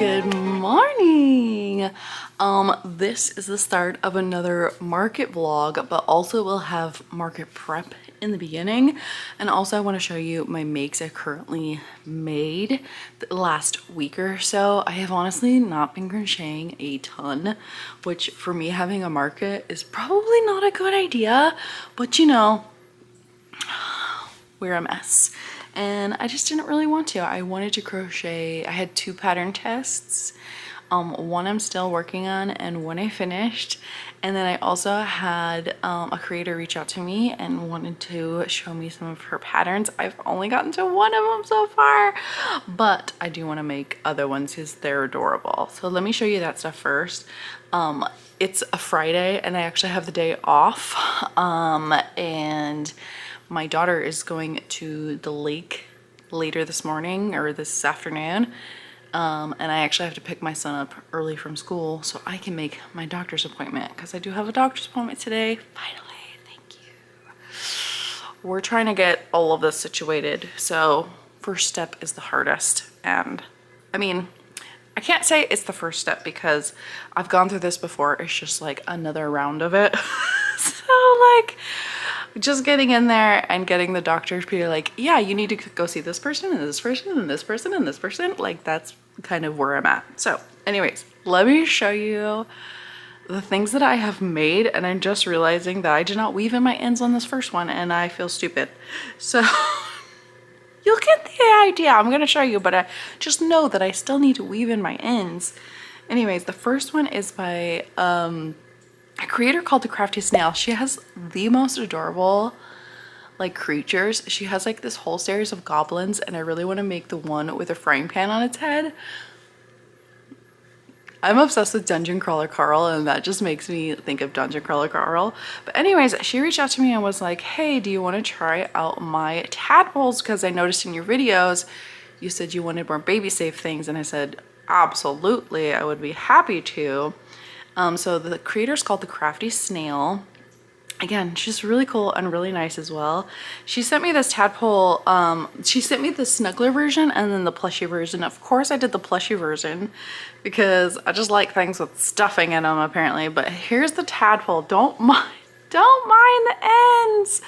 Good morning. This is the start of another market vlog, but also we'll have market prep in the beginning. And also I want to show you my makes I currently made the last week or so. I have honestly not been crocheting a ton, which for me having a market is probably not a good idea, but you know, we're a mess. And I just didn't really want to. I wanted to crochet. I had 2 pattern tests. One I'm still working on and one I finished. And then I also had a creator reach out to me and wanted to show me some of her patterns. I've only gotten to one of them so far, but I do want to make other ones because they're adorable. So let me show you that stuff first. It's a Friday and I actually have the day off. And my daughter is going to the lake later this morning or this afternoon. And I actually have to pick my son up early from school so I can make my doctor's appointment because I do have a doctor's appointment today. Finally, thank you. We're trying to get all of this situated. So first step is the hardest. And I mean, I can't say it's the first step because I've gone through this before. It's just like another round of it. So like, just getting in there and getting the doctor to be like, yeah, you need to go see this person and this person and this person and this person. Like that's kind of where I'm at. So anyways, let me show you the things that I have made. And I'm just realizing that I did not weave in my ends on this first one and I feel stupid. So you'll get the idea. I'm going to show you, but I just know that I still need to weave in my ends. Anyways, the first one is by, a creator called the Crafty Snail. She has the most adorable like creatures. She has like this whole series of goblins and I really want to make the one with a frying pan on its head. I'm obsessed with Dungeon Crawler Carl and that just makes me think of Dungeon Crawler Carl. But anyways, she reached out to me and was like, hey, do you want to try out my tadpoles? Because I noticed in your videos you said you wanted more baby safe things and I said, absolutely, I would be happy to. So the creator's called the Crafty Snail. Again, she's really cool and really nice as well. She sent me this tadpole. She sent me the snuggler version and then the plushie version. Of course I did the plushie version because I just like things with stuffing in them apparently. But here's the tadpole. Don't mind the ends.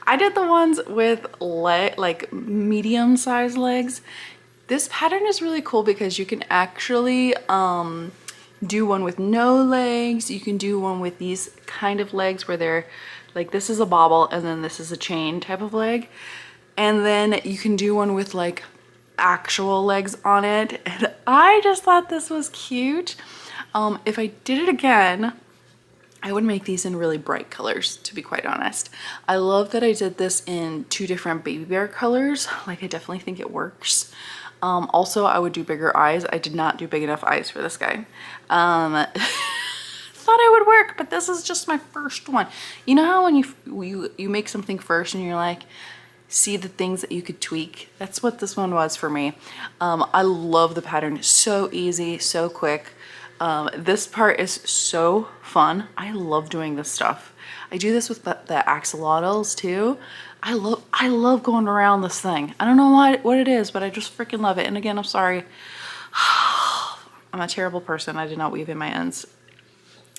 I did the ones with like medium sized legs. This pattern is really cool because you can actually do one with no legs. You can do one with these kind of legs where they're like, this is a bobble and then this is a chain type of leg. And then you can do one with like actual legs on it. And I just thought this was cute. If I did it again, I would make these in really bright colors, to be quite honest. I love that I did this in 2 different baby bear colors. Like I definitely think it works. Also, I would do bigger eyes. I did not do big enough eyes for this guy. Thought it would work, but this is just my first one. You know how when you make something first and you're like, see the things that you could tweak? That's what this one was for me. I love the pattern. So easy, so quick. This part is so fun. I love doing this stuff. I do this with the axolotls too. I love going around this thing. I don't know what it is, but I just freaking love it. And again, I'm sorry. I'm a terrible person. I did not weave in my ends.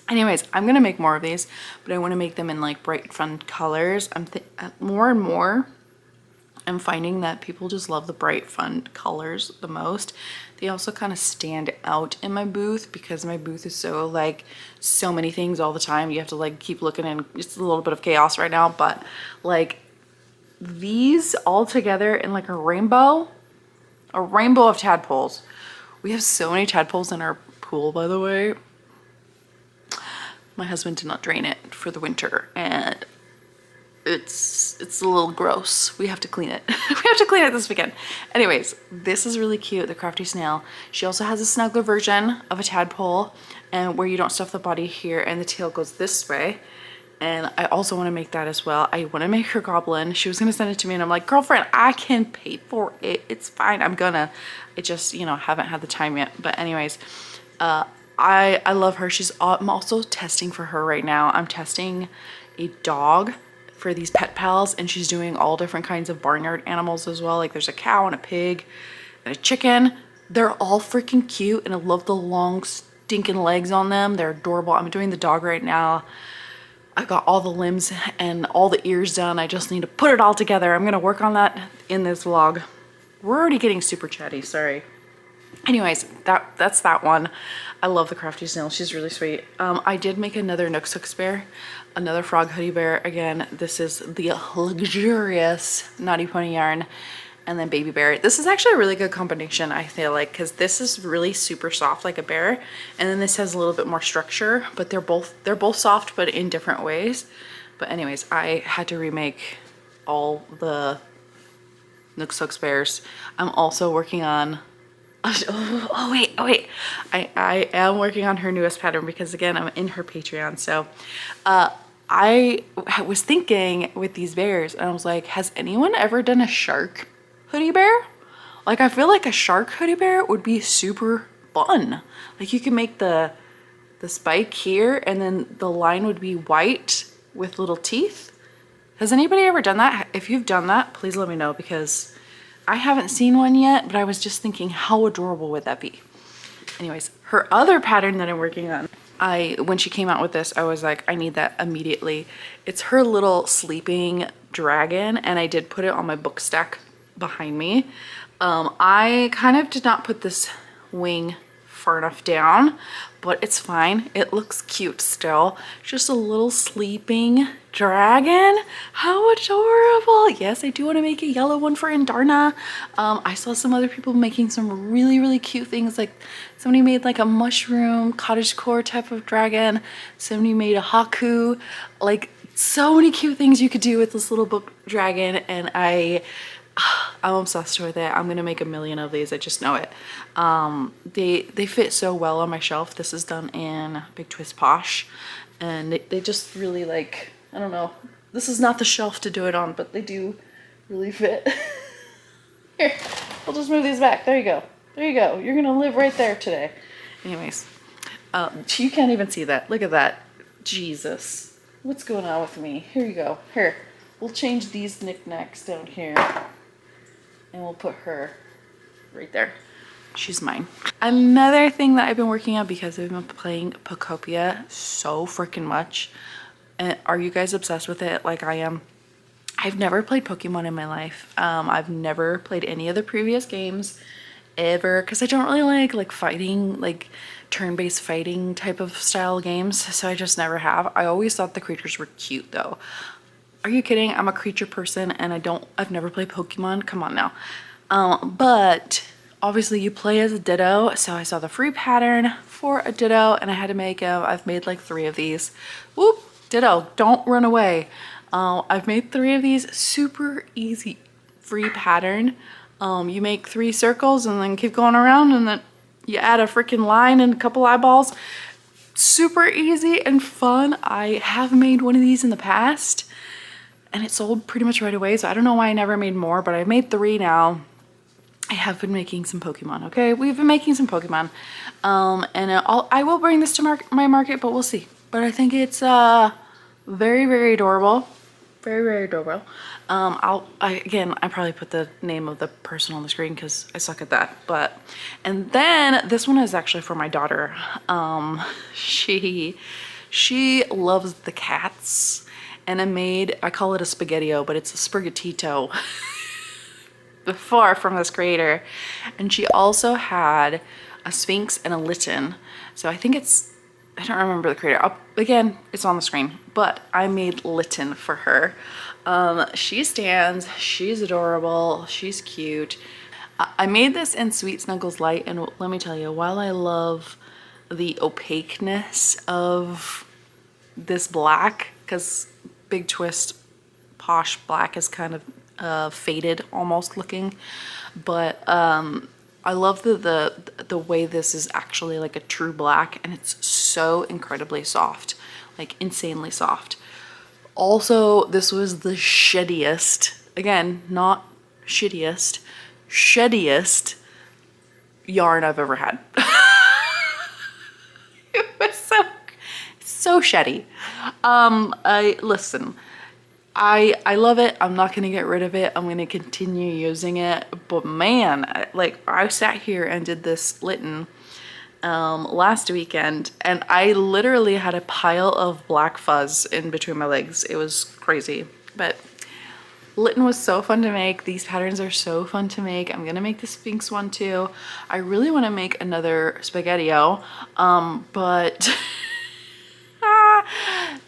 Anyways, I'm gonna make more of these, but I want to make them in like bright, fun colors. More and more, I'm finding that people just love the bright, fun colors the most. They also kind of stand out in my booth because my booth is so like so many things all the time. You have to like keep looking and it's a little bit of chaos right now, but like these all together in like a rainbow of tadpoles. We have so many tadpoles in our pool, by the way. My husband did not drain it for the winter and it's a little gross. We have to clean it. We have to clean it this weekend. Anyways, this is really cute, the Crafty Snail. She also has a snuggler version of a tadpole and where you don't stuff the body here and the tail goes this way. And I also want to make that as well. I want to make her goblin. She was going to send it to me and I'm like, girlfriend, I can pay for it. It's fine. I just, you know, haven't had the time yet. But anyways, I love her. I'm also testing for her right now. I'm testing a dog for these pet pals and she's doing all different kinds of barnyard animals as well. Like there's a cow and a pig and a chicken. They're all freaking cute, and I love the long stinking legs on them. They're adorable. I'm doing the dog right now. I got all the limbs and all the ears done. I just need to put it all together. I'm gonna work on that in this vlog. We're already getting super chatty, sorry. Anyways, that's that one. I love the crafty snail. She's really sweet. I did make another Nook Sooks bear, another frog hoodie bear. Again, this is the luxurious Naughty Pony yarn, and then baby bear. This is actually a really good combination, I feel like, because this is really super soft like a bear, and then this has a little bit more structure, but they're both soft but in different ways. But anyways, I had to remake all the Nook Sooks bears. I'm also working on oh wait. I am working on her newest pattern because, again, I'm in her Patreon. So I was thinking with these bears, and I was like, has anyone ever done a shark hoodie bear? Like, I feel like a shark hoodie bear would be super fun. Like, you can make the spike here, and then the line would be white with little teeth. Has anybody ever done that? If you've done that, please let me know, because I haven't seen one yet, but I was just thinking, how adorable would that be? Anyways, her other pattern that I'm working on, when she came out with this, I was like, I need that immediately. It's her little sleeping dragon, and I did put it on my book stack behind me. I kind of did not put this wing far enough down, but it's fine. It looks cute still. Just a little sleeping dragon. How adorable. Yes, I do want to make a yellow one for Indarna. I saw some other people making some really cute things. Like, somebody made like a mushroom cottagecore type of dragon. Somebody made a haku. Like, so many cute things you could do with this little book dragon, and I'm obsessed with it. I'm gonna make a million of these. I just know it. They fit so well on my shelf. This is done in Big Twist Posh, and they just really, like, I don't know. This is not the shelf to do it on, but they do really fit. Here, we'll just move these back. There you go. There you go. You're gonna live right there today. Anyways, you can't even see that. Look at that. Jesus, what's going on with me? Here you go. Here, we'll change these knickknacks down here, and we'll put her right there. She's mine. Another thing that I've been working on, because I've been playing Pocopia so freaking much. And are you guys obsessed with it like I am? I've never played Pokemon in my life. I've never played any of the previous games ever, because I don't really like fighting, like turn-based fighting type of style games. So I just never have. I always thought the creatures were cute though. Are you kidding? I'm a creature person, and I've never played Pokemon. Come on now. But obviously you play as a ditto. So I saw the free pattern for a ditto, and I had to make them. I've made like 3 of these. Whoop, ditto, don't run away. I've made 3 of these. Super easy free pattern. You make 3 circles and then keep going around, and then you add a freaking line and a couple eyeballs. Super easy and fun. I have made one of these in the past, and it sold pretty much right away, so I don't know why I never made more, but I've made 3 now. I have been making some Pokemon, okay? We've been making some Pokemon. And I will bring this to my market, but we'll see. But I think it's very adorable. Very adorable. Again, I probably put the name of the person on the screen because I suck at that. And then this one is actually for my daughter. She loves the cats. And I call it a spaghettio, but it's a spaghettito. Far from this creator. And she also had a Sphinx and a Litten. So I think I don't remember the creator. Again, it's on the screen, but I made Litten for her. She stands, she's adorable, she's cute. I made this in Sweet Snuggles Light, and let me tell you, while I love the opaqueness of this black, because Big Twist Posh black is kind of faded almost looking, but I love the way this is actually like a true black, and it's so incredibly soft, like insanely soft. Also, this was the sheddiest, again, not shittiest, sheddiest yarn I've ever had. It was so sheddy. Listen, I love it. I'm not gonna get rid of it. I'm gonna continue using it. But man, like I sat here and did this litten last weekend, and I literally had a pile of black fuzz in between my legs. It was crazy. But litten was so fun to make. These patterns are so fun to make. I'm gonna make the Sphinx one too. I really want to make another spaghettio, but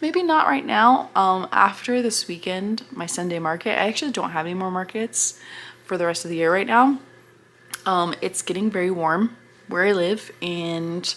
maybe not right now. After this weekend, my Sunday market, I actually don't have any more markets for the rest of the year right now. It's getting very warm where I live, and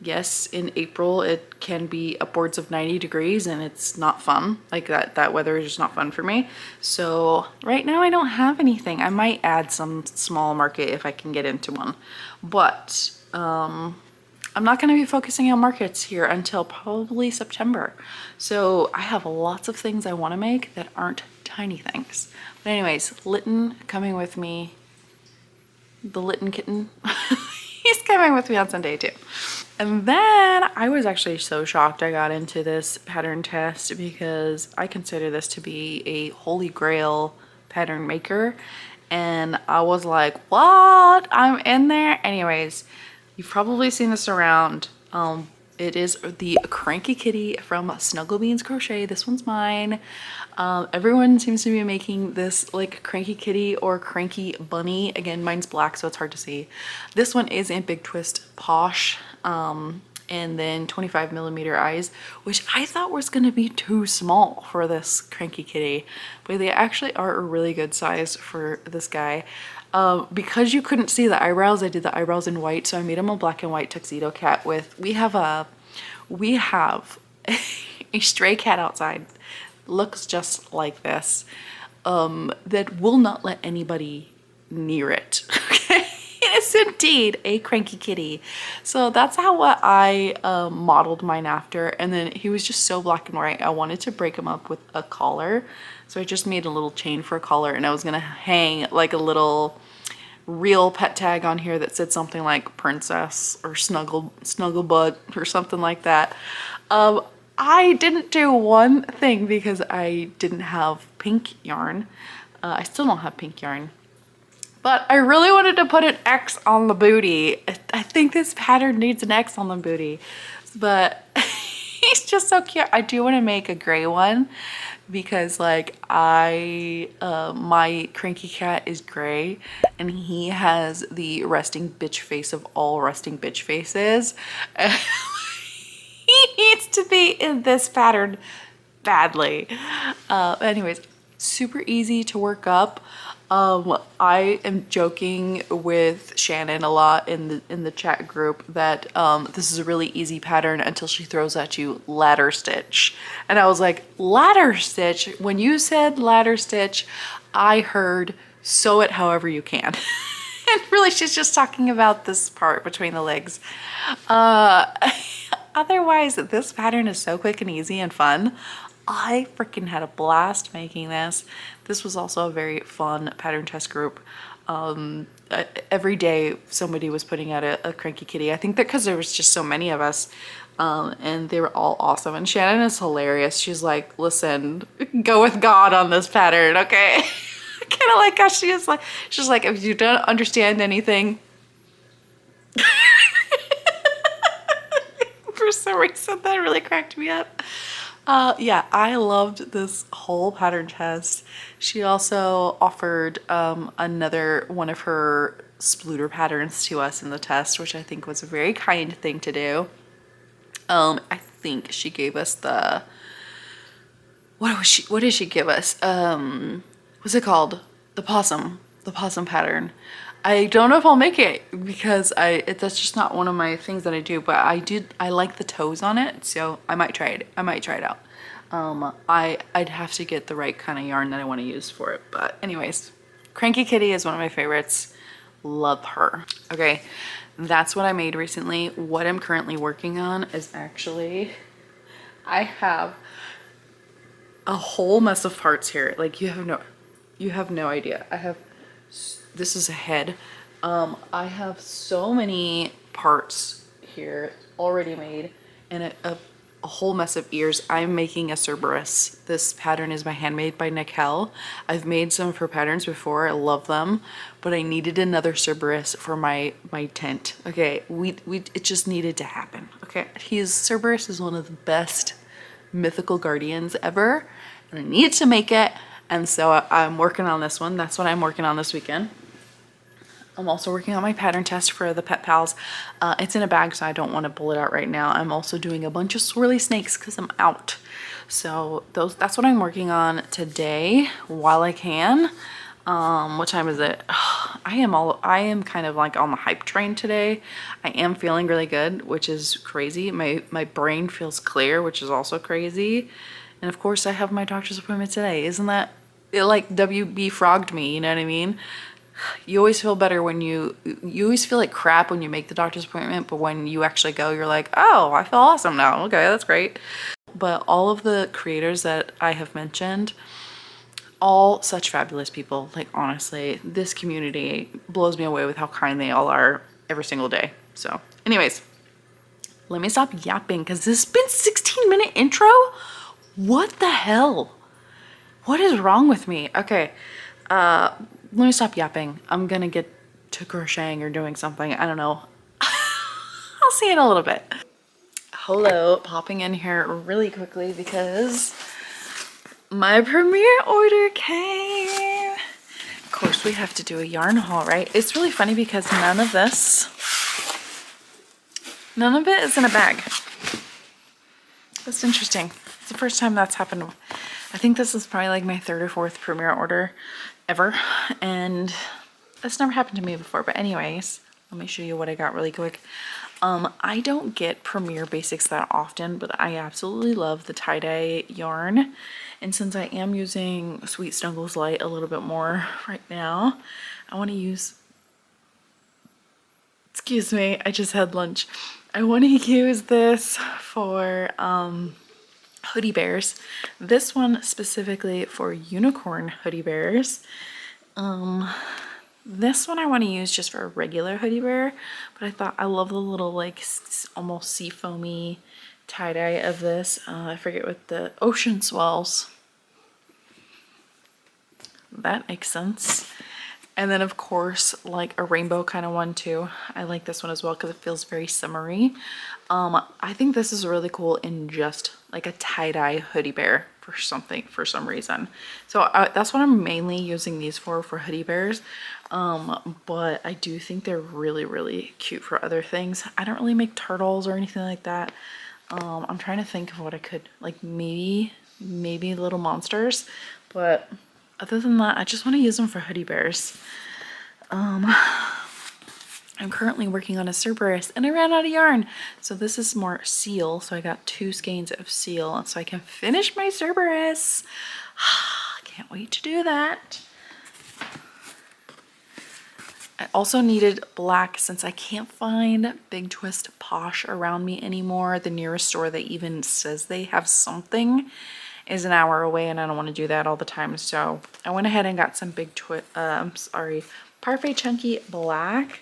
yes, in April it can be upwards of 90 degrees and it's not fun. Like that weather is just not fun for me. So right now I don't have anything. I might add some small market if I can get into one, but I'm not going to be focusing on markets here until probably September. So I have lots of things I want to make that aren't tiny things. But anyways, litten coming with me. The litten kitten. He's coming with me on Sunday too. And then I was actually so shocked I got into this pattern test because I consider this to be a holy grail pattern maker. And I was like, what? I'm in there? Anyways, you've probably seen this around. It is the Cranky Kitty from Snuggle Beans Crochet. This one's mine. Everyone seems to be making this like Cranky Kitty or Cranky Bunny. Again, mine's black, so it's hard to see. This one is in Big Twist Posh, and then 25mm eyes, which I thought was gonna be too small for this Cranky Kitty, but they actually are a really good size for this guy. Because you couldn't see the eyebrows, I did the eyebrows in white, so I made him a black and white tuxedo cat with, we have a stray cat outside, looks just like this, that will not let anybody near it. Okay, it is indeed a Cranky Kitty. So that's how I modeled mine after, and then he was just so black and white. I wanted to break him up with a collar, so I just made a little chain for a collar, and I was gonna hang like a little real pet tag on here that said something like princess or snuggle butt or something like that. I didn't do one thing because I didn't have pink yarn. I still don't have pink yarn, but I really wanted to put an X on the booty. I think this pattern needs an X on the booty, but he's just so cute. I do want to make a gray one because like my Cranky cat is gray and he has the resting bitch face of all resting bitch faces. He needs to be in this pattern badly. Anyways, super easy to work up. I am joking with Shannon a lot in the chat group that this is a really easy pattern until she throws at you ladder stitch. And I was like, ladder stitch? When you said ladder stitch, I heard sew it however you can. And really she's just talking about this part between the legs. Otherwise, this pattern is so quick and easy and fun. I freaking had a blast making this. This was also a very fun pattern test group. Every day somebody was putting out a Cranky Kitty. I think that because there was just so many of us, and they were all awesome. And Shannon is hilarious. She's like, listen, go with God on this pattern, okay? I kind of like how she's like, if you don't understand anything, for some reason that really cracked me up. Yeah, I loved this whole pattern test. She also offered another one of her splooter patterns to us in the test, which I think was a very kind thing to do. I think she gave us the, what did she give us? What's it called? The possum pattern. I don't know if I'll make it because that's just not one of my things that I do, but I like the toes on it, so I might try it. I might try it out. I'd have to get the right kind of yarn that I want to use for it. But anyways, Cranky Kitty is one of my favorites. Love her. Okay, that's what I made recently. What I'm currently working on is actually, I have a whole mess of parts here. Like you have no idea. This is a head. I have so many parts here already made and a whole mess of ears. I'm making a cerberus. This pattern is by Handmade by Nickel. I've made some of her patterns before. I love them, but I needed another cerberus for my tent. Okay, it just needed to happen. Okay, Cerberus is one of the best mythical guardians ever, and I needed to make it, and so I'm working on this one. That's what I'm working on this weekend. I'm also working on my pattern test for the Pet Pals. It's in a bag, so I don't want to pull it out right now. I'm also doing a bunch of swirly snakes because I'm out. So that's what I'm working on today while I can. What time is it? I am kind of like on the hype train today. I am feeling really good, which is crazy. My brain feels clear, which is also crazy. And of course I have my doctor's appointment today. Isn't that, it like WB frogged me, you know what I mean? You always feel better when you always feel like crap when you make the doctor's appointment, but when you actually go, you're like, oh, I feel awesome now. Okay, that's great. But all of the creators that I have mentioned, all such fabulous people. Like, honestly, this community blows me away with how kind they all are every single day. So anyways, let me stop yapping because this has been 16-minute intro. What the hell? What is wrong with me? Okay, let me stop yapping. I'm gonna get to crocheting or doing something. I don't know. I'll see you in a little bit. Hello, popping in here really quickly because my premiere order came. Of course, we have to do a yarn haul, right? It's really funny because none of it is in a bag. That's interesting. It's the first time that's happened. I think this is probably like my 3rd or 4th premiere order ever, and that's never happened to me before. But anyways, let me show you what I got really quick. I don't get Premiere Basics that often, but I absolutely love the tie-dye yarn, and since I am using Sweet Snuggles Light a little bit more right now, I want to use, excuse me, I just had lunch. I want to use this for hoodie bears. This one specifically for unicorn hoodie bears. This one I want to use just for a regular hoodie bear, but I thought I love the little like almost sea foamy tie-dye of this. I forget what the ocean swells. That makes sense. And then of course like a rainbow kind of one too. I like this one as well because it feels very summery. I think this is really cool in just like a tie-dye hoodie bear for some reason. So that's what I'm mainly using these for hoodie bears. But I do think they're really, really cute for other things. I don't really make turtles or anything like that. I'm trying to think of what I could, like maybe little monsters, but other than that, I just want to use them for hoodie bears. I'm currently working on a cerberus and I ran out of yarn. So this is more seal. So I got 2 skeins of seal so I can finish my cerberus. Can't wait to do that. I also needed black since I can't find Big Twist Posh around me anymore. The nearest store that even says they have something is an hour away and I don't want to do that all the time. So I went ahead and got some Parfait Chunky Black.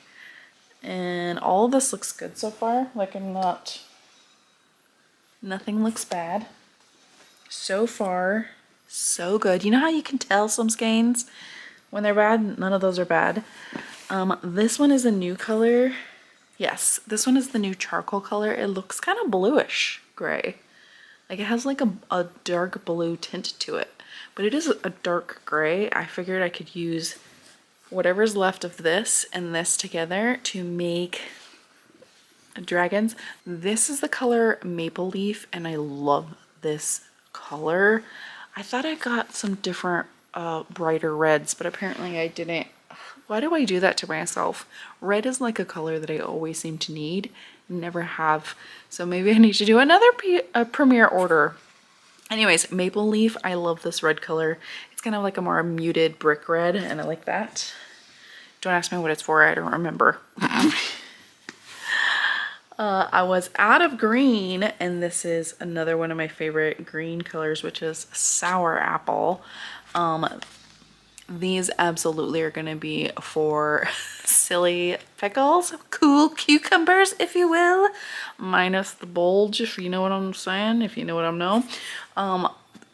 And all of this looks good so far. Like nothing looks bad. So far, so good. You know how you can tell some skeins when they're bad? None of those are bad. This one is a new color. Yes, this one is the new charcoal color. It looks kind of bluish gray. Like it has like a dark blue tint to it, but it is a dark gray. I figured I could use whatever's left of this and this together to make dragons. This is the color Maple Leaf and I love this color. I thought I got some different brighter reds, but apparently I didn't. Why do I do that to myself? Red is like a color that I always seem to need, never have. So maybe I need to do another premiere order. Anyways, Maple Leaf, I love this red color. It's kind of like a more muted brick red and I like that. Don't ask me what it's for, I don't remember. I was out of green and this is another one of my favorite green colors, which is Sour Apple. These absolutely are going to be for silly pickles, cool cucumbers, if you will, minus the bulge, if you know what I'm saying, if you know what I know.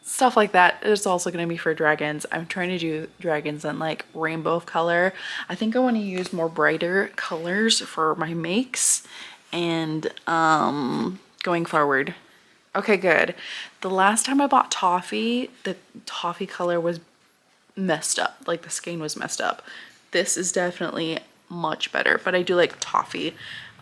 Stuff like that. It's also going to be for dragons. I'm trying to do dragons in like rainbow color. I think I want to use more brighter colors for my makes and going forward. Okay, good. The last time I bought toffee, the toffee color was messed up. Like the skein was messed up. This is definitely much better, but I do like toffee.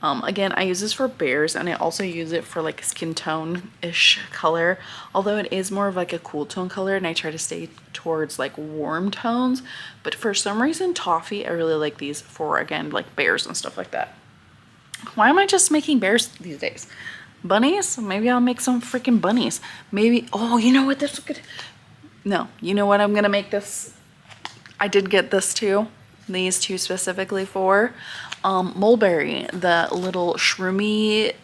Again, I use this for bears, and I also use it for like skin tone-ish color, although it is more of like a cool tone color, and I try to stay towards like warm tones. But for some reason, toffee, I really like these for, again, like bears and stuff like that. Why am I just making bears these days? Bunnies? Maybe I'll make some freaking bunnies. Maybe, oh, you know what this could, no, you know what I'm gonna make this? I did get this too. These two specifically for Mulberry, the little shroomy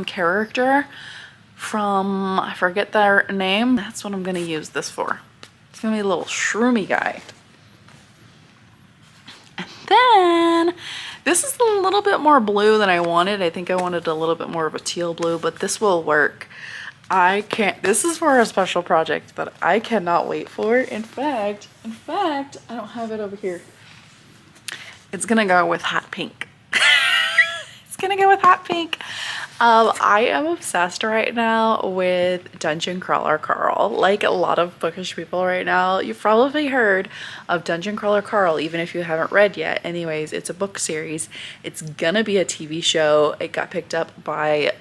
character from, I forget their name. That's what I'm gonna use this for. It's gonna be a little shroomy guy. And then this is a little bit more blue than I wanted. I think I wanted a little bit more of a teal blue, but this will work. I can't, this is for a special project that I cannot wait for. In fact, I don't have it over here. It's gonna go with hot pink. It's gonna go with hot pink. I am obsessed right now with Dungeon Crawler Carl. Like a lot of bookish people right now, you've probably heard of Dungeon Crawler Carl, even if you haven't read yet. Anyways, it's a book series. It's gonna be a TV show. It got picked up by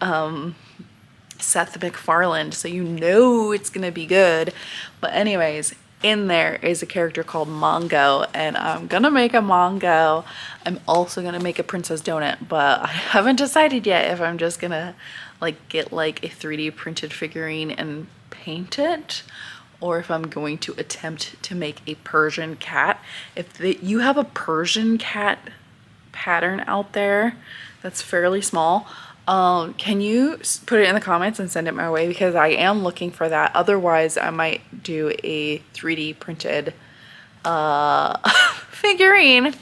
Seth MacFarlane, so you know it's gonna be good. But anyways, in there is a character called Mongo, and I'm gonna make a Mongo. I'm also gonna make a princess donut, but I haven't decided yet if I'm just gonna like get like a 3D printed figurine and paint it, or if I'm going to attempt to make a Persian cat. If you have a Persian cat pattern out there that's fairly small, can you put it in the comments and send it my way, because I am looking for that. Otherwise, I might do a 3D printed figurine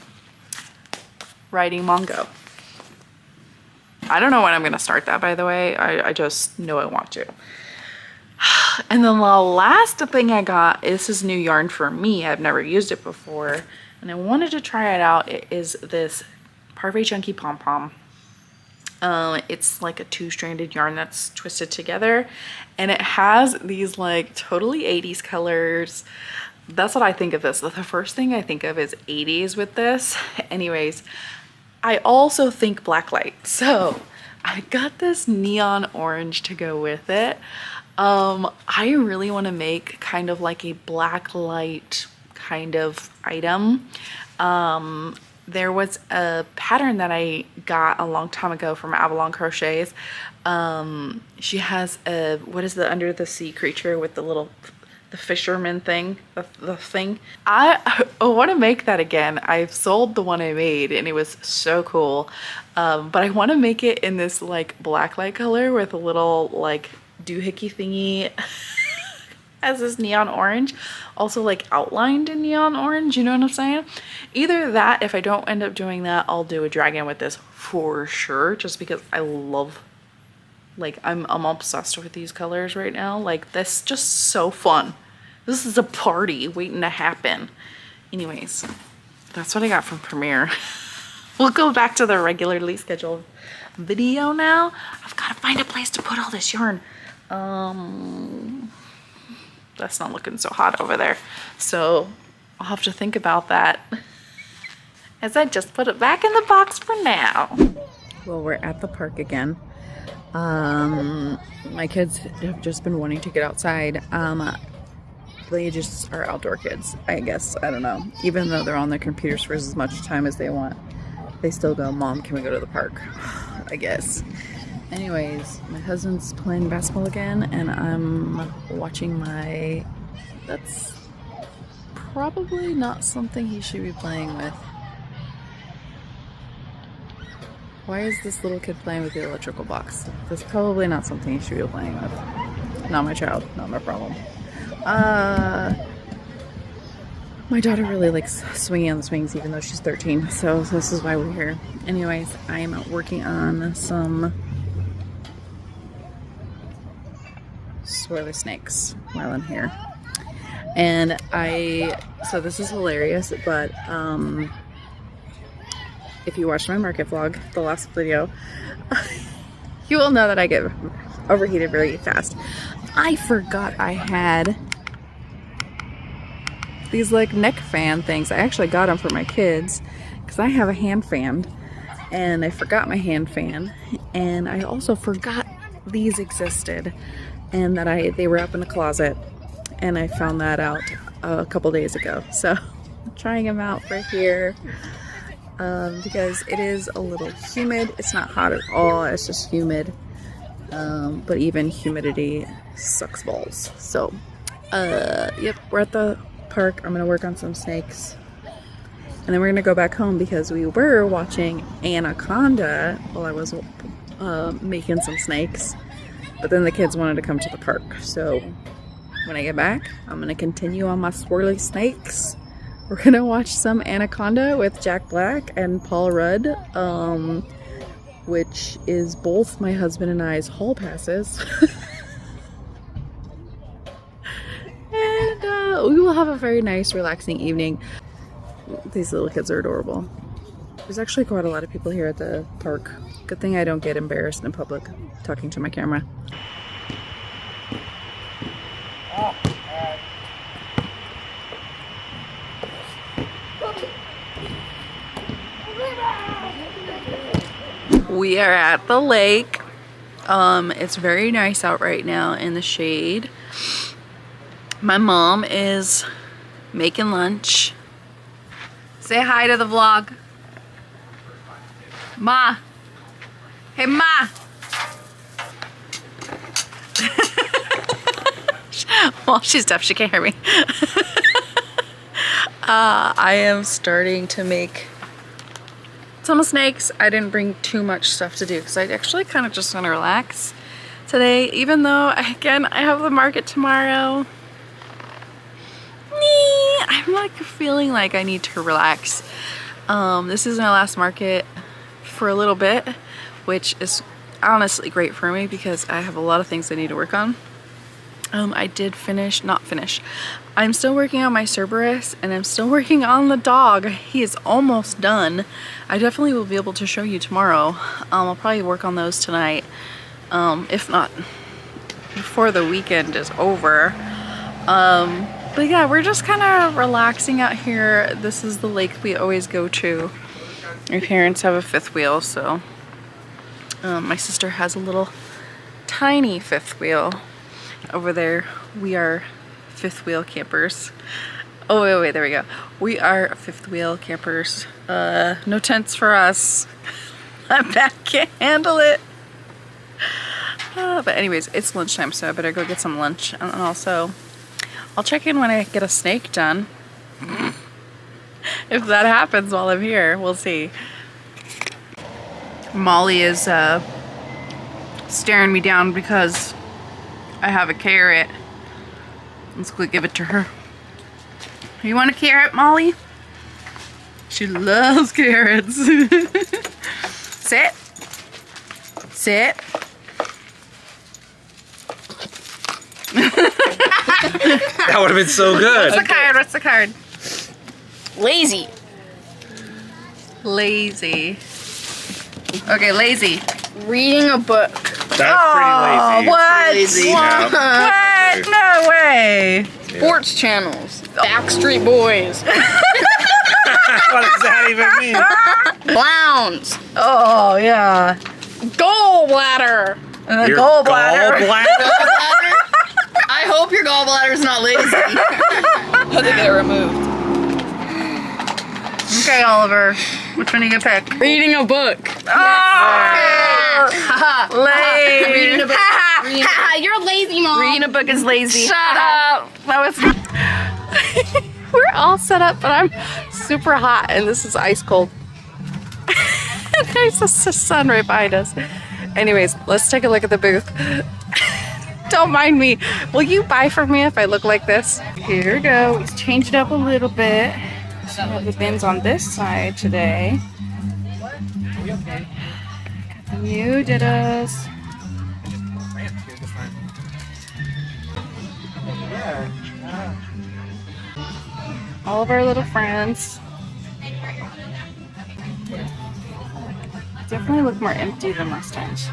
riding Mongo. I don't know when I'm going to start that, by the way. I just know I want to. And then the last thing I got, this is new yarn for me. I've never used it before, and I wanted to try it out. It is this Parfait Chunky Pom Pom. It's like a 2-stranded yarn that's twisted together, and it has these like totally 80s colors. That's what I think of this. The first thing I think of is 80s with this. Anyways, I also think blacklight, so I got this neon orange to go with it. I really want to make kind of like a blacklight kind of item. There was a pattern that I got a long time ago from Avalon Crochets. She has a, what is the under the sea creature with the fisherman thing, the thing. I want to make that again. I've sold the one I made and it was so cool. But I want to make it in this like blacklight color with a little like doohickey thingy as this neon orange, also like outlined in neon orange, you know what I'm saying? Either that, if I don't end up doing that, I'll do a dragon with this for sure, just because I love, like, I'm obsessed with these colors right now. Like, this just so fun. This is a party waiting to happen. Anyways, that's what I got from Premiere. We'll go back to the regularly scheduled video now. I've got to find a place to put all this yarn. That's not looking so hot over there, so I'll have to think about that as I just put it back in the box for now. Well, we're at the park again. My kids have just been wanting to get outside. They just are outdoor kids, I guess. I don't know. Even though they're on their computers for as much time as they want, they still go, Mom, can we go to the park? I guess. Anyways, my husband's playing basketball again, and I'm watching my... That's probably not something he should be playing with. Why is this little kid playing with the electrical box? That's probably not something he should be playing with. Not my child, not my problem. My daughter really likes swinging on the swings even though she's 13, so this is why we're here. Anyways, I am working on some swirly snakes while I'm here. And so this is hilarious, but if you watched my market vlog, the last video, you will know that I get overheated very fast. I forgot I had these like neck fan things. I actually got them for my kids because I have a hand fan, and I forgot my hand fan, and I also forgot these existed and that they were up in the closet, and I found that out a couple days ago. So I'm trying them out for here because it is a little humid. It's not hot at all, it's just humid, but even humidity sucks balls. So yep, we're at the park. I'm gonna work on some snakes, and then we're gonna go back home because we were watching Anaconda while I was making some snakes, but then the kids wanted to come to the park. So when I get back, I'm gonna continue on my swirly snakes. We're gonna watch some Anaconda with Jack Black and Paul Rudd, which is both my husband and I's hall passes. And we will have a very nice, relaxing evening. These little kids are adorable. There's actually quite a lot of people here at the park. Good thing I don't get embarrassed in public talking to my camera. We are at the lake. It's very nice out right now in the shade. My mom is making lunch. Say hi to the vlog. Ma. Hey, Ma. Well, she's deaf, she can't hear me. I am starting to make some snakes. I didn't bring too much stuff to do because I actually kind of just want to relax today, even though, again, I have the market tomorrow. I'm like feeling like I need to relax. This is my last market for a little bit, which is honestly great for me because I have a lot of things I need to work on. I did not finish. I'm still working on my Cerberus, and I'm still working on the dog. He is almost done. I definitely will be able to show you tomorrow. I'll probably work on those tonight, if not before the weekend is over. But yeah, we're just kind of relaxing out here. This is the lake we always go to. My parents have a fifth wheel, so my sister has a little tiny fifth wheel. Over there, we are fifth wheel campers. Oh, wait, there we go. We are fifth wheel campers. No tents for us. My back can't handle it. But anyways, it's lunchtime, so I better go get some lunch. And also, I'll check in when I get a snake done. If that happens while I'm here, we'll see. Molly is staring me down because I have a carrot. Let's go give it to her. You want a carrot, Molly? She loves carrots. Sit. Sit. That would have been so good. What's the card? What's the card? Lazy. Lazy. Okay, lazy. Reading a book. That's pretty lazy. What? Lazy. Yeah. What? No way. Sports channels. Backstreet Boys. What does that even mean? Clowns. Oh, yeah. Gallbladder. And the Your gallbladder. gallbladder? I hope your gallbladder's not lazy. How they get it removed. Okay, Oliver. Which one are you gonna pick? Reading a book. Oh! Lazy. Reading a book. You're lazy, Mom. Reading a book is lazy. Shut up. That was. We're all set up, but I'm super hot, and this is ice cold. There's the sun right behind us. Anyways, let's take a look at the booth. Don't mind me. Will you buy from me if I look like this? Here we go. Let's change it up a little bit. So I have the bins on this side today. Got the new dittos. All of our little friends. Definitely look more empty than last time. It's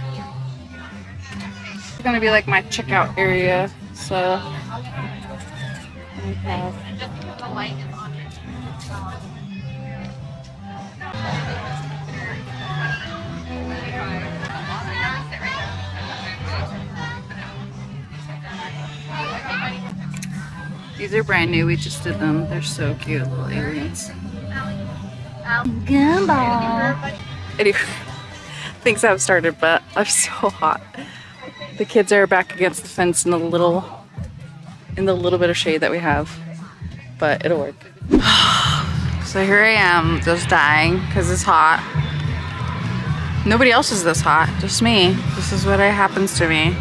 gonna be like my checkout area. So we have these are brand new. We just did them. They're so cute, little aliens. Gumball. Anyway, things have started, but I'm so hot. The kids are back against the fence in the little bit of shade that we have, but it'll work. So here I am, just dying because it's hot. Nobody else is this hot, just me. This is what happens to me.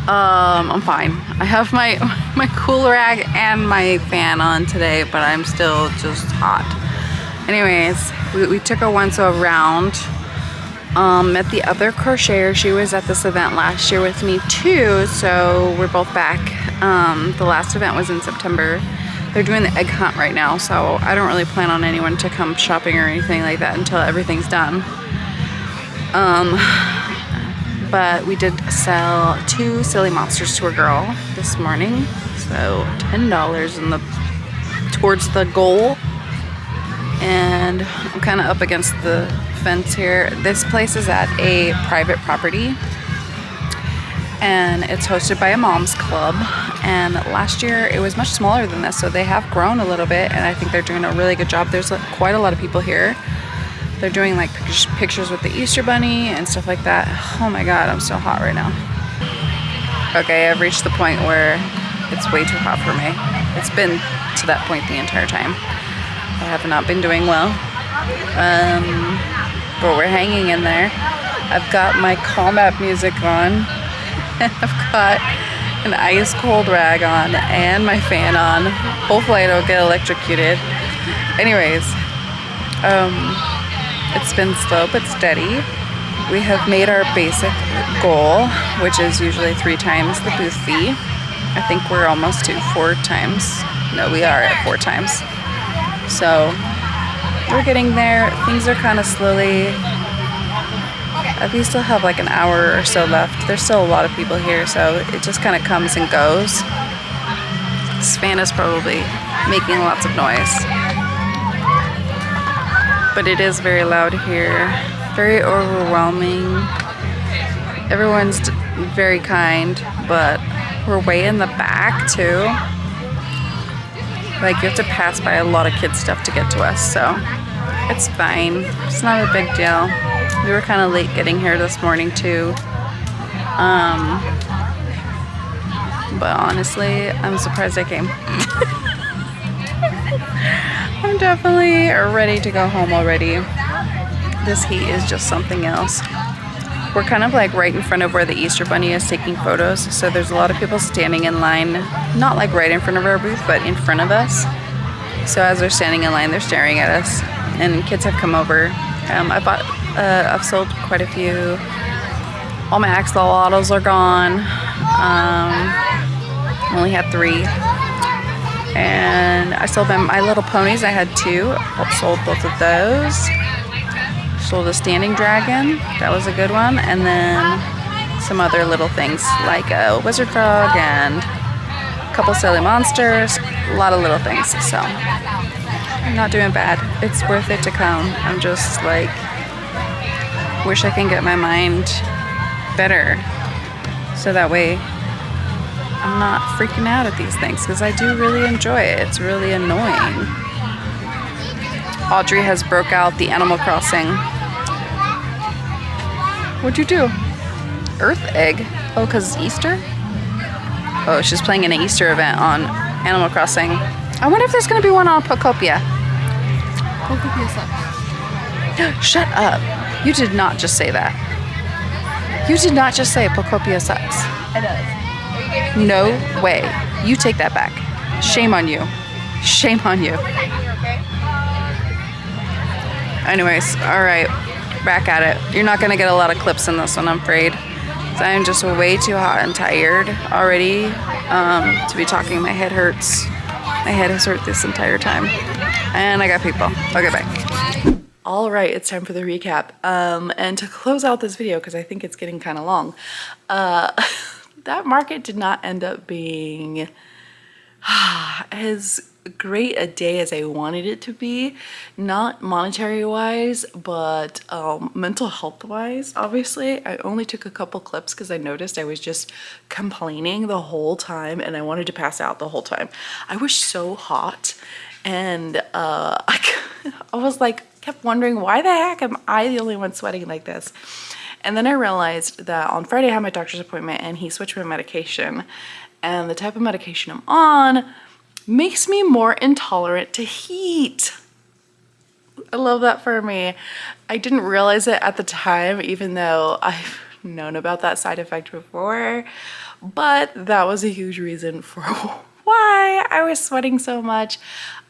I'm fine. I have my cool rag and my fan on today, but I'm still just hot. Anyways, we took a once around. Met the other crocheter. She was at this event last year with me too, so we're both back. The last event was in September. They're doing the egg hunt right now, so I don't really plan on anyone to come shopping or anything like that until everything's done. But we did sell 2 silly monsters to a girl this morning, so $10 towards the goal. And I'm kind of up against the fence here. This place is at a private property, and it's hosted by a mom's club. And last year it was much smaller than this, so they have grown a little bit, and I think they're doing a really good job. There's quite a lot of people here. They're doing like pictures with the Easter Bunny and stuff like that. Oh my god, I'm so hot right now. Okay, I've reached the point where it's way too hot for me. It's been to that point the entire time. I have not been doing well. But we're hanging in there. I've got my combat music on. I've got an ice cold rag on and my fan on. Hopefully I don't get electrocuted. Anyways, it's been slow but steady. We have made our basic goal, which is usually 3 times the booth fee. I think we're almost to 4 times. No, we are at 4 times. So we're getting there. Things are kind of slowly. We still have like an hour or so left. There's still a lot of people here, so it just kind of comes and goes. This fan is probably making lots of noise. But it is very loud here. Very overwhelming. Everyone's very kind, but we're way in the back too. Like you have to pass by a lot of kids stuff to get to us, so it's fine. It's not a big deal. We were kind of late getting here this morning too. But honestly, I'm surprised I came. I'm definitely ready to go home already. This heat is just something else. We're kind of like right in front of where the Easter Bunny is taking photos, so there's a lot of people standing in line, not like right in front of our booth, but in front of us. So as they're standing in line, they're staring at us, and kids have come over. I've sold quite a few. All my axolotls are gone. Only had 3. And I sold My Little Ponies. I had 2. Sold both of those. Sold a standing dragon. That was a good one. And then some other little things like a wizard frog and a couple silly monsters. A lot of little things. So I'm not doing bad. It's worth it to come. I'm just like, wish I can get my mind better so that way I'm not freaking out at these things, because I do really enjoy it. It's really annoying. Audrey has broke out the Animal Crossing. What'd you do? Earth egg? Oh, because it's Easter? Oh, she's playing an Easter event on Animal Crossing. I wonder if there's going to be one on Pocopia. Pocopia sucks. Shut up. You did not just say that. You did not just say Pocopia sucks. It does. No way. You take that back. Shame on you. Shame on you. Anyways, all right, back at it. You're not gonna get a lot of clips in this one, I'm afraid. So I'm just way too hot and tired already to be talking. My head hurts. My head has hurt this entire time. And I got people. Okay, bye. All right, it's time for the recap. And to close out this video, because I think it's getting kind of long, that market did not end up being as great a day as I wanted it to be. Not monetary wise, but mental health wise, obviously. I only took a couple clips because I noticed I was just complaining the whole time and I wanted to pass out the whole time. I was so hot and I was like, kept wondering, why the heck am I the only one sweating like this? And then I realized that on Friday I had my doctor's appointment and he switched my medication, and the type of medication I'm on makes me more intolerant to heat. I love that for me. I didn't realize it at the time, even though I've known about that side effect before, but that was a huge reason for why I was sweating so much.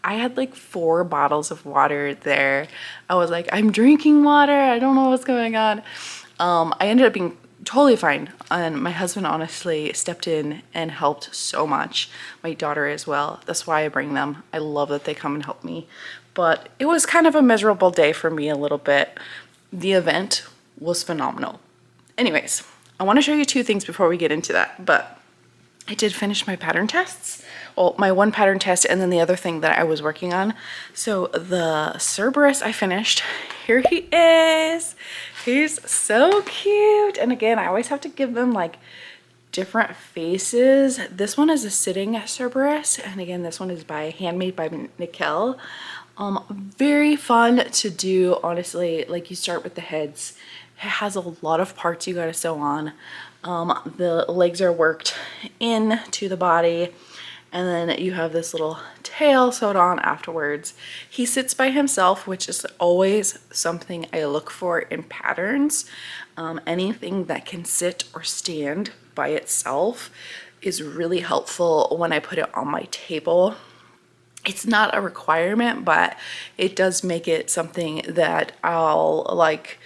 I had like 4 bottles of water there. I was like, I'm drinking water. I don't know what's going on. I ended up being totally fine, and my husband honestly stepped in and helped so much. My daughter as well. That's why I bring them. I love that they come and help me. But it was kind of a miserable day for me a little bit. The event was phenomenal. Anyways, I want to show you 2 things before we get into that, but I did finish my pattern tests. Well, my one pattern test and then the other thing that I was working on. So the Cerberus I finished. Here he is. He's so cute. And again, I always have to give them like different faces. This one is a sitting Cerberus. And again, this one is handmade by Nickel. Very fun to do, honestly. Like, you start with the heads. It has a lot of parts you gotta sew on. The legs are worked into the body, and then you have this little tail sewed on afterwards. He sits by himself, which is always something I look for in patterns. Anything that can sit or stand by itself is really helpful when I put it on my table. It's not a requirement, but it does make it something that I'll like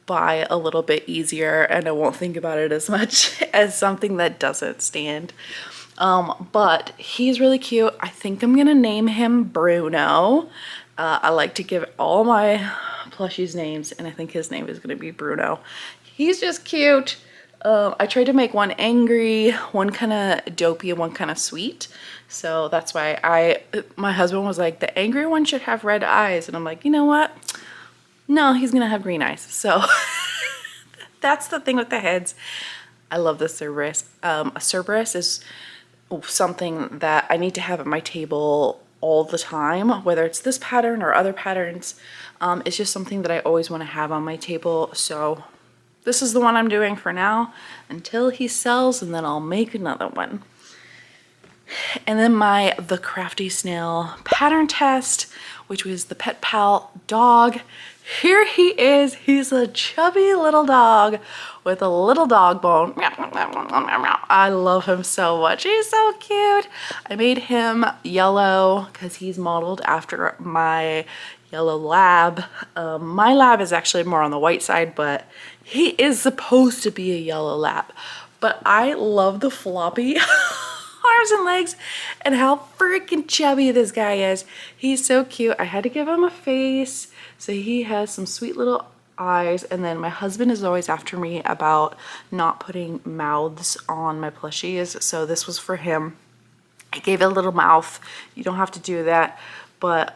buy a little bit easier, and I won't think about it as much as something that doesn't stand. But he's really cute. I think I'm gonna name him Bruno. I like to give all my plushies names, and I think his name is gonna be Bruno. He's just cute. I tried to make one angry, one kind of dopey, and one kind of sweet. So that's why my husband was like, the angry one should have red eyes. And I'm like, you know what? No, he's gonna have green eyes. So that's the thing with the heads. I love the Cerberus. A Cerberus is something that I need to have at my table all the time, whether it's this pattern or other patterns. It's just something that I always want to have on my table. So this is the one I'm doing for now until he sells, and then I'll make another one. And then the Crafty Snail pattern test, which was the Pet Pal dog. Here he is. He's a chubby little dog with a little dog bone. I love him so much. He's so cute. I made him yellow because he's modeled after my yellow lab. My lab is actually more on the white side, but he is supposed to be a yellow lab. But I love the floppy arms and legs and how freaking chubby this guy is. He's so cute. I had to give him a face. So he has some sweet little eyes, and then my husband is always after me about not putting mouths on my plushies, so this was for him. I gave it a little mouth. You don't have to do that, but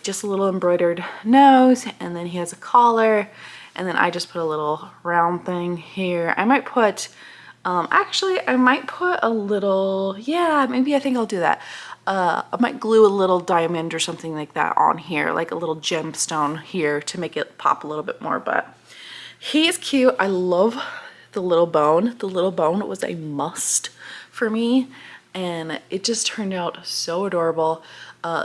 just a little embroidered nose, and then he has a collar, and then I just put a little round thing here. I might put actually I might put a little, yeah, maybe I think I'll do that. I might glue a little diamond or something like that on here, like a little gemstone here to make it pop a little bit more, but he's cute. I love the little bone. The little bone was a must for me, and it just turned out so adorable.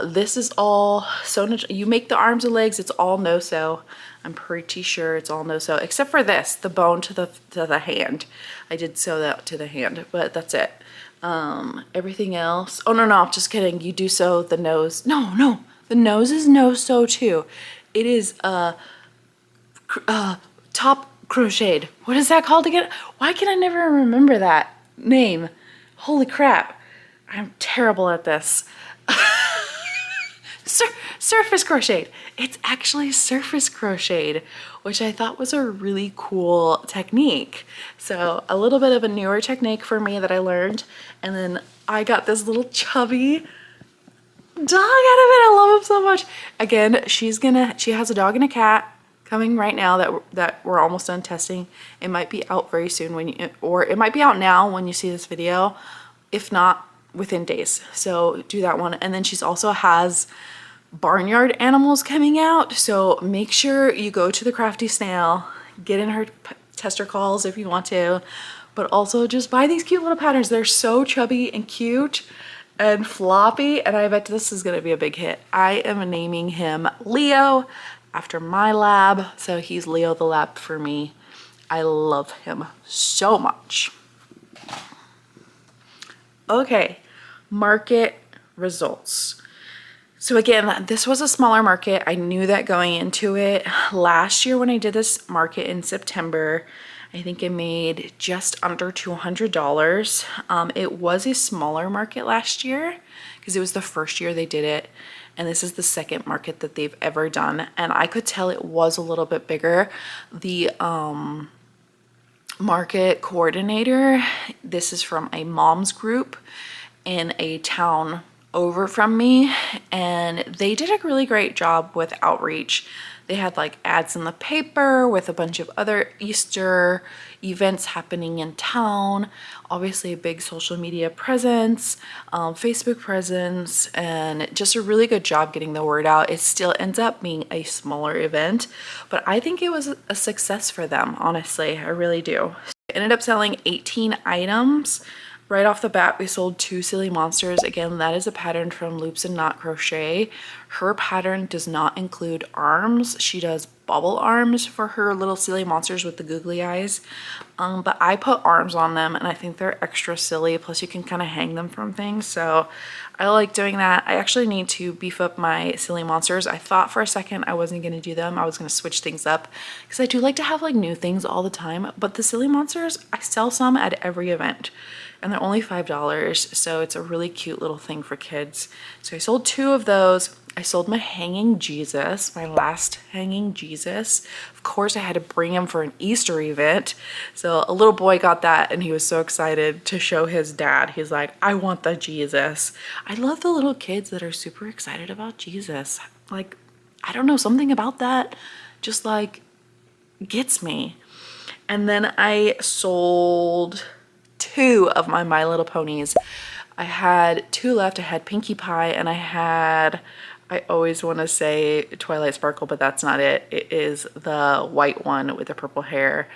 This is all sewn. You make the arms and legs, it's all no-sew. I'm pretty sure it's all no-sew, except for this, the bone to the hand. I did sew that to the hand, but that's it. Everything else, oh no, just kidding. You do sew the nose. No, the nose is no sew too. It is top crocheted. What is that called again? Why can I never remember that name? Holy crap. I'm terrible at this. Surface crocheted. It's actually surface crocheted, which I thought was a really cool technique. So a little bit of a newer technique for me that I learned. And then I got this little chubby dog out of it. I love him so much. Again, she has a dog and a cat coming right now that we're almost done testing. It might be out very soon or it might be out now when you see this video. If not, within days. So do that one. And then she's also has barnyard animals coming out. So make sure you go to the Crafty Snail, get in her tester calls if you want to, but also just buy these cute little patterns. They're so chubby and cute and floppy, and I bet this is gonna be a big hit. I am naming him Leo after my lab. So he's Leo the lab for me. I love him so much. Okay, market results. So again, this was a smaller market. I knew that going into it. Last year when I did this market in September, I think I made just under $200. It was a smaller market last year because it was the first year they did it. And this is the second market that they've ever done. And I could tell it was a little bit bigger. The market coordinator, this is from a mom's group in a town over from me, and they did a really great job with outreach. They had like ads in the paper with a bunch of other Easter events happening in town, obviously a big social media presence, Facebook presence, and just a really good job getting the word out. It still ends up being a smaller event, but I think it was a success for them, honestly. I really do. I ended up selling 18 items. Right off the bat, we sold 2 Silly Monsters. Again, that is a pattern from Loops and Knot Crochet. Her pattern does not include arms. She does bubble arms for her little Silly Monsters with the googly eyes. But I put arms on them, and I think they're extra silly. Plus, you can kind of hang them from things. So I like doing that. I actually need to beef up my Silly Monsters. I thought for a second I wasn't going to do them. I was going to switch things up because I do like to have like new things all the time. But the Silly Monsters, I sell some at every event. And they're only $5, so it's a really cute little thing for kids. So I sold 2 of those. I sold my hanging Jesus, my last hanging Jesus. Of course, I had to bring him for an Easter event. So a little boy got that, and he was so excited to show his dad. He's like, I want the Jesus. I love the little kids that are super excited about Jesus. Like, I don't know, something about that just like gets me. And then I sold 2 of my Little Ponies. I had 2 left. I had Pinkie Pie, and I always want to say Twilight Sparkle, but that's not it. It is the white one with the purple hair.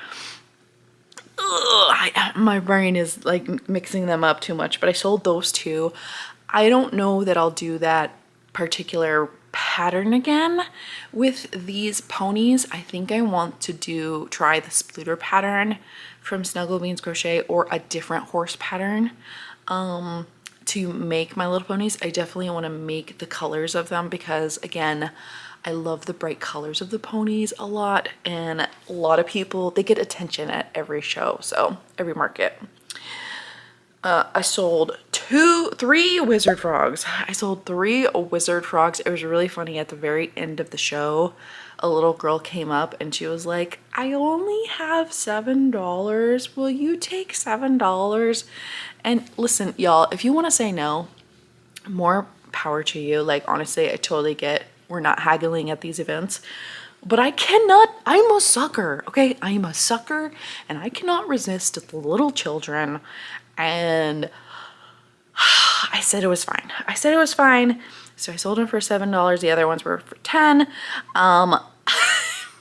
Ugh, my brain is like mixing them up too much, but I sold those 2. I don't know that I'll do that particular pattern again with these ponies. I think I want to try the splitter pattern from Snuggle Beans Crochet or a different horse pattern to make my Little Ponies. I definitely want to make the colors of them because, again, I love the bright colors of the ponies a lot, and a lot of people, they get attention at every show, so every market. I sold 3 wizard frogs. I sold 3 wizard frogs. It was really funny. At the very end of the show, a little girl came up and she was like, I only have $7. Will you take $7? And listen, y'all, if you want to say no, more power to you. Like, honestly, I totally get we're not haggling at these events. But I cannot, I'm a sucker, okay? I'm a sucker, and I cannot resist the little children. And I said it was fine. I said it was fine. So I sold them for $7. The other ones were for $10.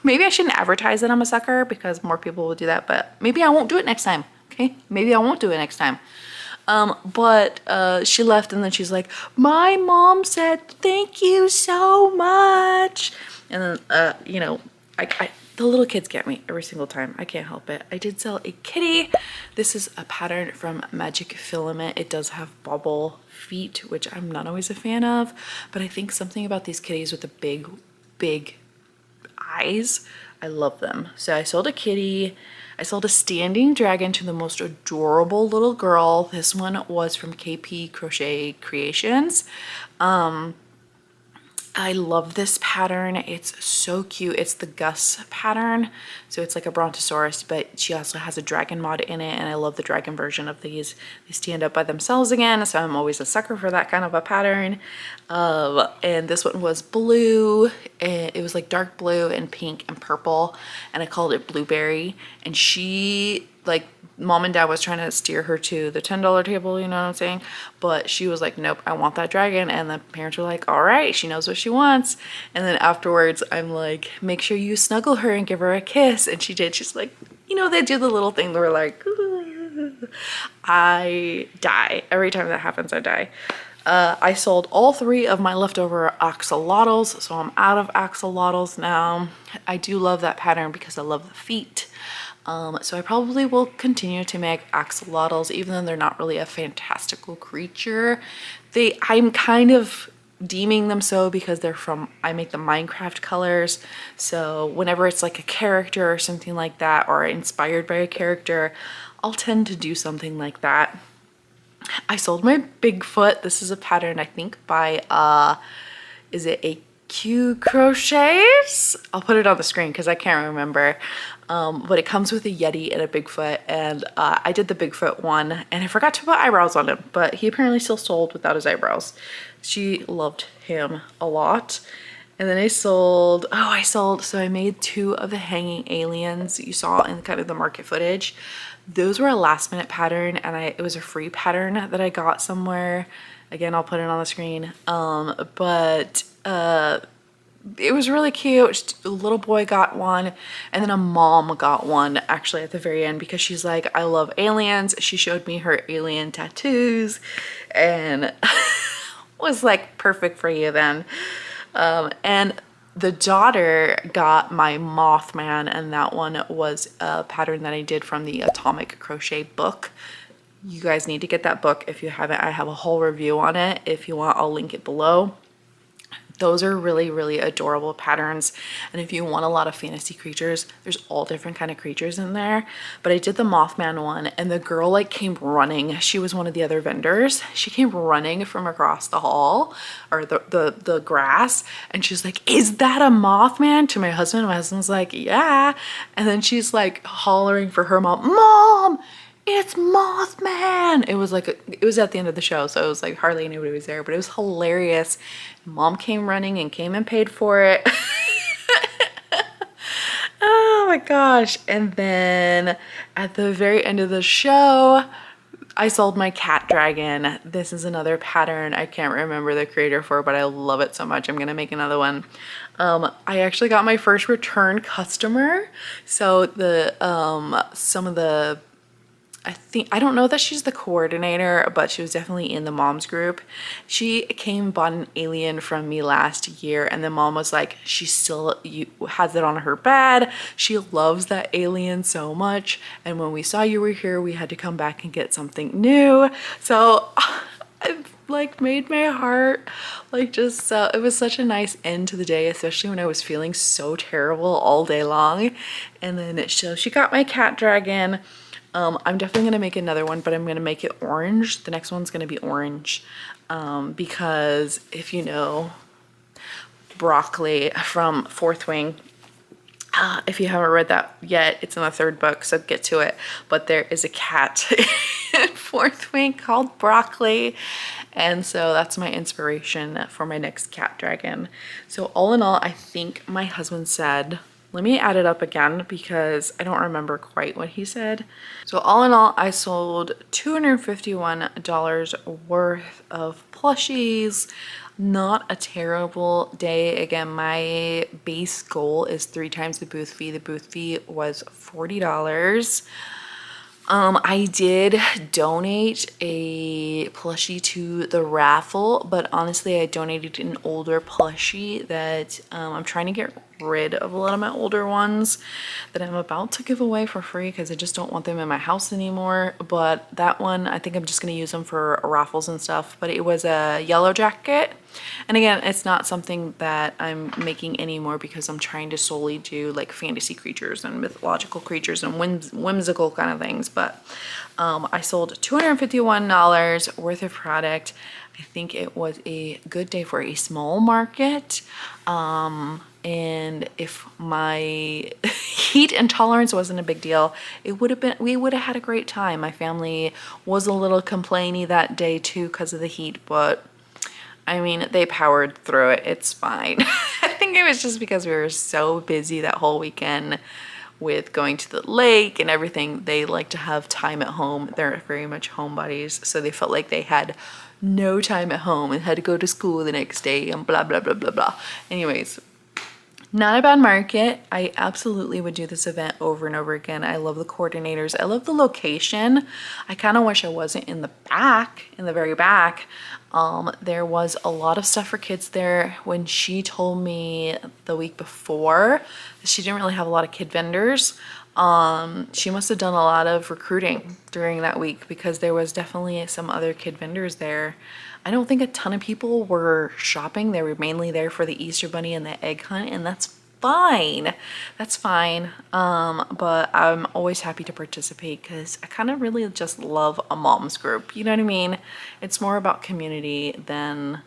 Maybe I shouldn't advertise that I'm a sucker because more people will do that, but maybe I won't do it next time, okay? Maybe I won't do it next time. But she left, and then she's like, my mom said thank you so much. And then, you know, the little kids get me every single time. I can't help it. I did sell a kitty. This is a pattern from Magic Filament. It does have bubble feet, which I'm not always a fan of, but I think something about these kitties with the big eyes, I love them. So I sold a kitty. I sold a standing dragon to the most adorable little girl. This one was from KP Crochet Creations. I love this pattern. It's so cute. It's the Gus pattern. So it's like a brontosaurus, but she also has a dragon mod in it. And I love the dragon version of these. They stand up by themselves again. So I'm always a sucker for that kind of a pattern. And this one was blue. It was like dark blue and pink and purple. And I called it Blueberry. And she, like, mom and dad was trying to steer her to the $10 table, you know what I'm saying? But she was like, nope, I want that dragon. And the parents were like, all right, she knows what she wants. And then afterwards, I'm like, make sure you snuggle her and give her a kiss. And she did. She's like, you know, they do the little thing where like, ooh. I die. Every time that happens, I die. I sold all 3 of my leftover axolotls, so I'm out of axolotls now. I do love that pattern because I love the feet. So I probably will continue to make axolotls, even though they're not really a fantastical creature. I'm kind of deeming them so because I make the Minecraft colors. So whenever it's like a character or something like that, or inspired by a character, I'll tend to do something like that. I sold my Bigfoot. This is a pattern, I think, by, is it a Q Crochets? I'll put it on the screen because I can't remember. But it comes with a Yeti and a Bigfoot, and I did the Bigfoot one, and I forgot to put eyebrows on him, but he apparently still sold without his eyebrows. She loved him a lot. And then so I made 2 of the hanging aliens you saw in kind of the market footage. Those were a last minute pattern, and it was a free pattern that I got somewhere. Again, I'll put it on the screen. It was really cute. A little boy got one, and then a mom got one actually at the very end because she's like, I love aliens. She showed me her alien tattoos and was like, perfect for you then. And the daughter got my Mothman, and that one was a pattern that I did from the Atomic Crochet book. You guys need to get that book if you haven't. I have a whole review on it. If you want, I'll link it below. Those are really, really adorable patterns. And if you want a lot of fantasy creatures, there's all different kind of creatures in there. But I did the Mothman one, and the girl like came running. She was one of the other vendors. She came running from across the hall, or the grass. And she's like, is that a Mothman? To my husband. My husband's like, yeah. And then she's like hollering for her mom, Mom, it's Mothman. It was at the end of the show, so it was like hardly anybody was there, but it was hilarious. Mom came running and came and paid for it. Oh my gosh. And then at the very end of the show, I sold my cat dragon. This is another pattern I can't remember the creator for, but I love it so much. I'm gonna make another one. I actually got my first return customer. So I don't know that she's the coordinator, but she was definitely in the mom's group. She came and bought an alien from me last year, and the mom was like, she still has it on her bed. She loves that alien so much. And when we saw you were here, we had to come back and get something new. So it like made my heart like just it was such a nice end to the day, especially when I was feeling so terrible all day long. And then so she got my cat dragon. I'm definitely going to make another one, but I'm going to make it orange. The next one's going to be orange because if you know Broccoli from Fourth Wing, if you haven't read that yet, it's in the 3rd book, so get to it. But there is a cat in Fourth Wing called Broccoli, and so that's my inspiration for my next cat dragon. So all in all, I think my husband said, let me add it up again because I don't remember quite what he said. So all in all, I sold $251 worth of plushies. Not a terrible day. Again, my base goal is 3 times the booth fee. The booth fee was $40. I did donate a plushie to the raffle, but honestly, I donated an older plushie that I'm trying to get rid of a lot of my older ones that I'm about to give away for free because I just don't want them in my house anymore. But that one, I think I'm just going to use them for raffles and stuff. But it was a yellow jacket. And again, it's not something that I'm making anymore because I'm trying to solely do like fantasy creatures and mythological creatures and whimsical kind of things. But I sold $251 worth of product. I think it was a good day for a small market. And if my heat intolerance wasn't a big deal, we would have had a great time. My family was a little complainy that day too because of the heat, but I mean, they powered through it. It's fine. I think it was just because we were so busy that whole weekend with going to the lake and everything. They like to have time at home. They're very much homebodies, so they felt like they had no time at home and had to go to school the next day and blah, blah, blah, blah, blah. Anyways, not a bad market. I absolutely would do this event over and over again. I love the coordinators. I love the location. I kind of wish I wasn't in the back, in the very back. There was a lot of stuff for kids there. When she told me the week before that she didn't really have a lot of kid vendors, she must have done a lot of recruiting during that week because there was definitely some other kid vendors there. I don't think a ton of people were shopping. They were mainly there for the Easter Bunny and the egg hunt, and that's fine. That's fine. But I'm always happy to participate because I kind of really just love a mom's group. You know what I mean? It's more about community than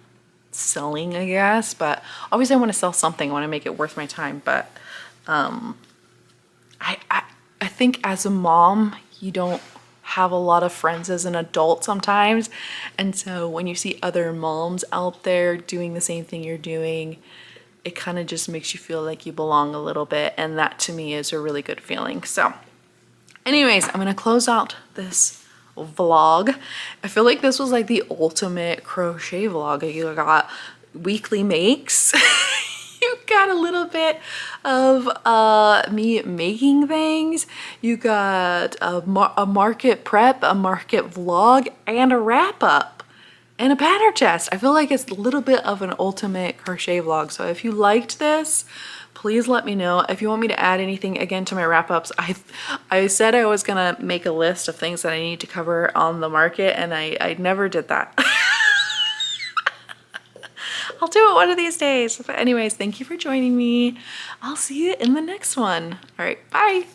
selling, I guess. But obviously I want to sell something. I want to make it worth my time. But I think as a mom, you don't have a lot of friends as an adult sometimes. And so when you see other moms out there doing the same thing you're doing, it kind of just makes you feel like you belong a little bit. And that to me is a really good feeling. So anyways, I'm going to close out this vlog. I feel like this was like the ultimate crochet vlog. You got weekly makes. You got a little bit of me making things. You got a market prep, a market vlog, and a wrap up, and a pattern test. I feel like it's a little bit of an ultimate crochet vlog. So if you liked this, please let me know. If you want me to add anything again to my wrap ups, I said I was gonna make a list of things that I need to cover on the market, and I never did that. I'll do it one of these days. But anyways, thank you for joining me. I'll see you in the next one. All right, bye.